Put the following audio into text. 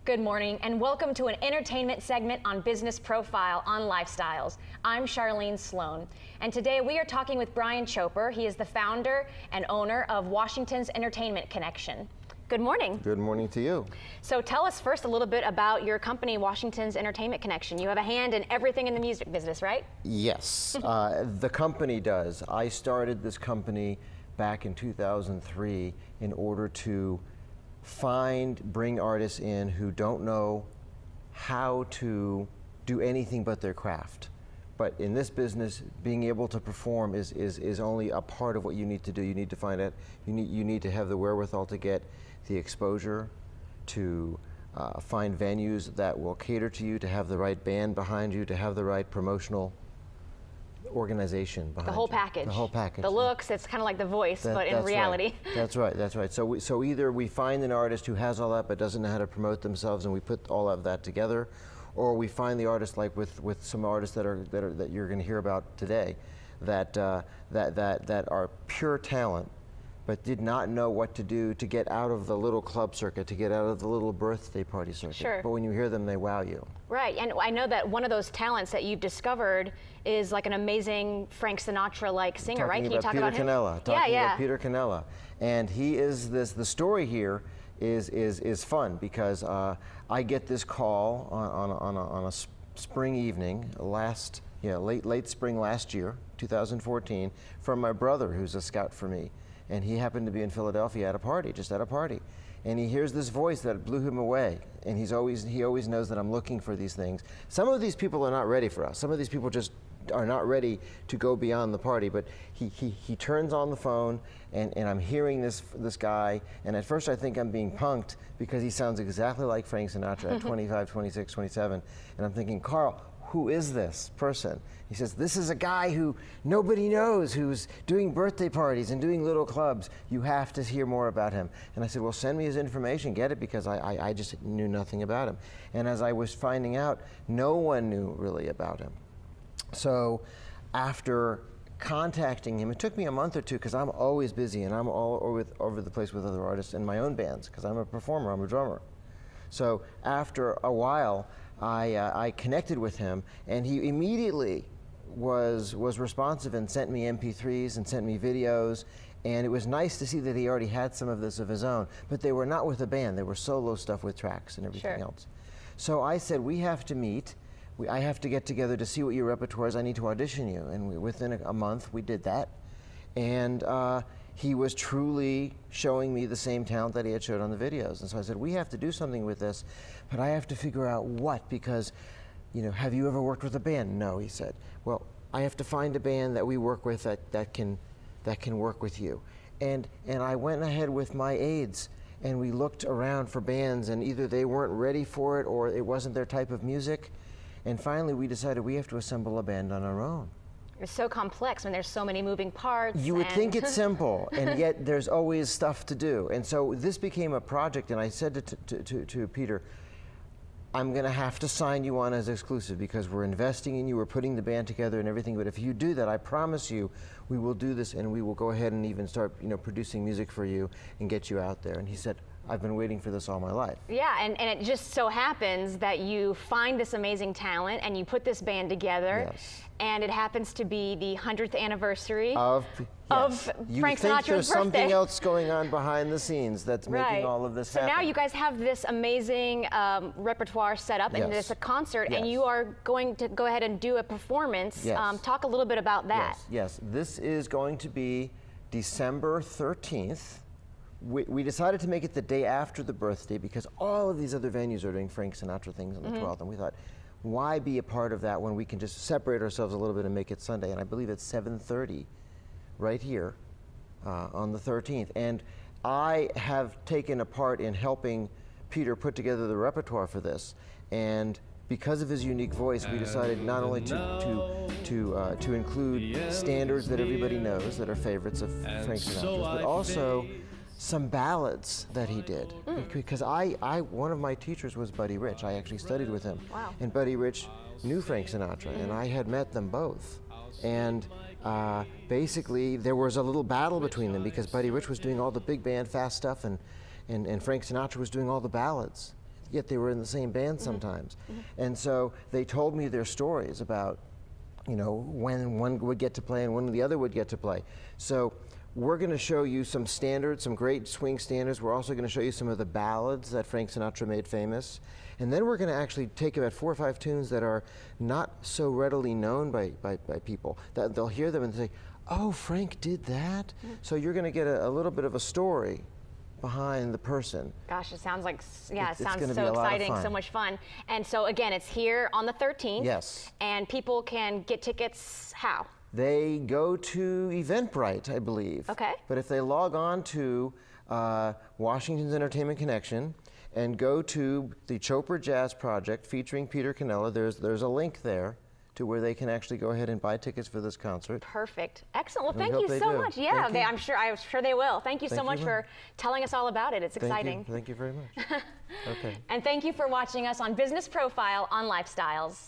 Good morning and welcome to an entertainment segment on Business Profile on Lifestyles. I'm Charlene Sloan, and today we are talking with Brian Choper. He is the founder and owner of Washington's Entertainment Connection. Good morning. Good morning to you. So tell us first a little bit about your company, Washington's Entertainment Connection. You have a hand in everything in the music business, right? Yes, the company does. I started this company back in 2003 in order to bring artists in who don't know how to do anything but their craft. But in this business, being able to perform is only a part of what you need to do. You need to find it. You need to have the wherewithal to get the exposure, to find venues that will cater to you, to have the right band behind you, to have the right promotional organization behind you. The whole package. The whole package. The looks, it's kind of like The Voice, but in reality. Right. That's right, that's right. So either we find an artist who has all that but doesn't know how to promote themselves and we put all of that together, or we find the artist like with some artists that you're going to hear about today that are pure talent but did not know what to do to get out of the little club circuit, to get out of the little birthday party circuit. Sure. But when you hear them, they wow you. Right, and I know that one of those talents that you've discovered is like an amazing Frank Sinatra-like singer, right? Can you talk about him? Talking about Peter Canella. And he is the story here is fun because I get this call on a spring evening late spring last year, 2014, from my brother who's a scout for me. And he happened to be in Philadelphia at a party, and he hears this voice that blew him away. And he always knows that I'm looking for these things. Some of these people are not ready for us. Some of these people just are not ready to go beyond the party. But he turns on the phone, and I'm hearing this guy. And at first I think I'm being punked because he sounds exactly like Frank Sinatra at 25, 26, 27. And I'm thinking, Carl, who is this person? He says, this is a guy who nobody knows, who's doing birthday parties and doing little clubs. You have to hear more about him. And I said, well, send me his information, get it, because I just knew nothing about him. And as I was finding out, no one knew really about him. So after contacting him, it took me a month or two because I'm always busy and I'm all over the place with other artists in my own bands because I'm a performer, I'm a drummer. So after a while, I connected with him, and he immediately was responsive and sent me MP3s and sent me videos, and it was nice to see that he already had some of this of his own, but they were not with a band, they were solo stuff with tracks and everything else. So I said, we have to meet, I have to get together to see what your repertoire is, I need to audition you, and within a month we did that, and he was truly showing me the same talent that he had showed on the videos. And so I said, we have to do something with this, but I have to figure out what, because, have you ever worked with a band? No, he said. Well, I have to find a band that we work with that can work with you. And I went ahead with my aides, and we looked around for bands, and either they weren't ready for it or it wasn't their type of music. And finally we decided we have to assemble a band on our own. It's so complex when there's so many moving parts. You would think it's simple, and yet there's always stuff to do. And so this became a project, and I said to Peter, I'm going to have to sign you on as exclusive because we're investing in you, we're putting the band together and everything, but if you do that, I promise you, we will do this and we will go ahead and even start producing music for you and get you out there. And he said, I've been waiting for this all my life. Yeah, and it just so happens that you find this amazing talent and you put this band together. Yes. And it happens to be the 100th anniversary of Frank Sinatra's birthday. There's something else going on behind the scenes that's making all of this happen. So now you guys have this amazing repertoire set up, and it's a concert, and you are going to go ahead and do a performance. Talk a little bit about that. Yes, this is going to be December 13th. We decided to make it the day after the birthday because all of these other venues are doing Frank Sinatra things on the 12th, and we thought, why be a part of that when we can just separate ourselves a little bit and make it Sunday? And I believe it's 7:30 right here on the 13th. And I have taken a part in helping Peter put together the repertoire for this. And because of his unique voice, we decided not only to include standards that everybody knows that are favorites of Frank Sinatra's, but also some ballads that he did. Because one of my teachers was Buddy Rich. I actually studied with him. Wow. And Buddy Rich knew Frank Sinatra, and I had met them both. And basically, there was a little battle between them because Buddy Rich was doing all the big band, fast stuff, and Frank Sinatra was doing all the ballads. yet they were in the same band sometimes. And so they told me their stories about, you know, when one would get to play and when the other would get to play. So we're going to show you some standards, some great swing standards. We're also going to show you some of the ballads that Frank Sinatra made famous. And then we're going to actually take about 4 or 5 tunes that are not so readily known by people. That they'll hear them and say, oh, Frank did that? So you're going to get a little bit of a story behind the person. Gosh, it sounds like, yeah, it sounds gonna so be a lot of exciting, fun. so much fun. And so again, it's here on the 13th. Yes. And people can get tickets how? They go to Eventbrite, I believe. Okay. But if they log on to Washington's Entertainment Connection and go to the Chopra Jazz Project featuring Peter Canella, there's a link there to where they can actually go ahead and buy tickets for this concert. Perfect. Excellent. Well, We thank hope you they so do. much. Yeah, Thank you. I'm sure they will. Thank you so Thank much you, for telling us all about it. It's exciting. Thank you very much. Okay. And thank you for watching us on Business Profile on Lifestyles.